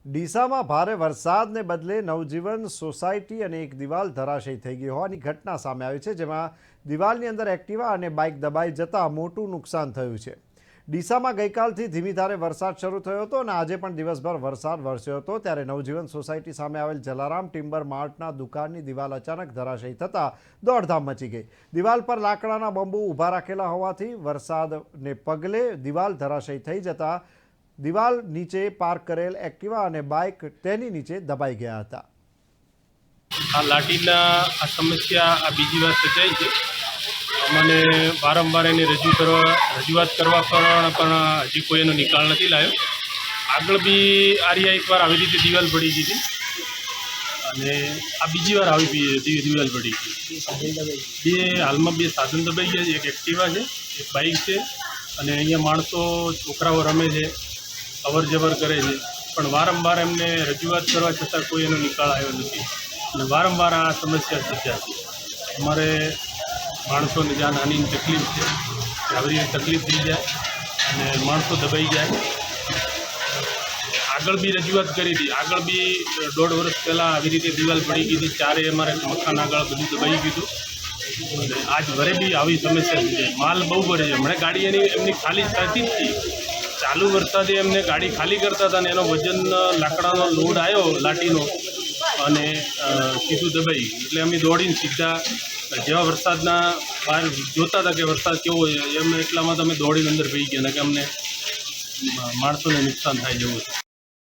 ડીસામાં ભારે વરસાદને બદલે નવજીવન સોસાયટી અને એક દિવાલ ધરાશયી થઈ ગઈ હોવાની ઘટના સામે આવી છે, જેમાં દિવાલની અંદર એક્ટિવા અને બાઇક દબાઈ જતા મોટું નુકસાન થયું છે। ડીસામાં ગઈકાલથી ધીમી ધારે વરસાદ શરૂ થયો હતો અને આજે પણ દિવસભર વરસાદ વરસ્યો હતો, ત્યારે નવજીવન સોસાયટી સામે આવેલ જલારામ ટિમ્બર માર્ટના દુકાનની દિવાલ અચાનક ધરાશયી થતાં દોડધામ મચી ગઈ। દિવાલ પર લાકડાના બંબુ ઊભા રાખેલા હોવાથી વરસાદને પગલે દિવાલ ધરાશયી થઈ જતા દિવાલ નીચે પાર્ક કરેલ એક્ટિવા અને બાઇક તેની નીચે દબાઈ ગયા હતા। આ લાઠીના આ સમસ્યા આ બીજી વાર સર્જાઈ છે। અમને વારંવાર એની રજૂઆત કરવા પણ હજી કોઈ એનો નિકાલ નથી લાવ્યો। આગળ બી આરિયા એકવાર આવી રીતે દિવાલ પડી ગઈ હતી અને આ બીજી વાર આવી દિવાલ પડી ગઈ। હાલમાં બે સાધન દબાઈ ગયા છે, એક એક્ટિવા છે, એક બાઇક છે અને અહીંયા માણસો છોકરાઓ રમે છે, અવર જવર કરે છે, પણ વારંવાર એમને રજૂઆત કરવા છતાં કોઈ એનો નિકાલ આવ્યો નથી અને વારંવાર આ સમસ્યા સર્જાય। અમારે માણસોને જાનહાનિની તકલીફ છે, આવી રીતે તકલીફ થઈ જાય અને માણસો દબાઈ જાય। આગળ બી રજૂઆત કરી હતી, આગળ બી 1.5 વર્ષ પહેલાં આવી રીતે દિવાલ પડી ગઈ હતી, ચારે અમારે મકાન આગળ બધું દબાઈ ગયું હતું અને આજ વરે બી આવી સમસ્યા છે। માલ બહુ પડે છે, હમણાં ગાડી એમની ખાલી થતી જ હતી, ચાલુ વરસાદે એમને ગાડી ખાલી કરતા હતા અને એનો વજન લાકડાનો લોડ આવ્યો લાઠીનો અને સીધું દબાઈ ગયું। એટલે અમે દોડીને સીધા જેવા વરસાદના બહાર જોતા હતા કે વરસાદ કેવો હોય એમ એટલામાં તમે દોડીને અંદર પડી ગયા કે અમને માણસોને નુકસાન થાય જવું છે।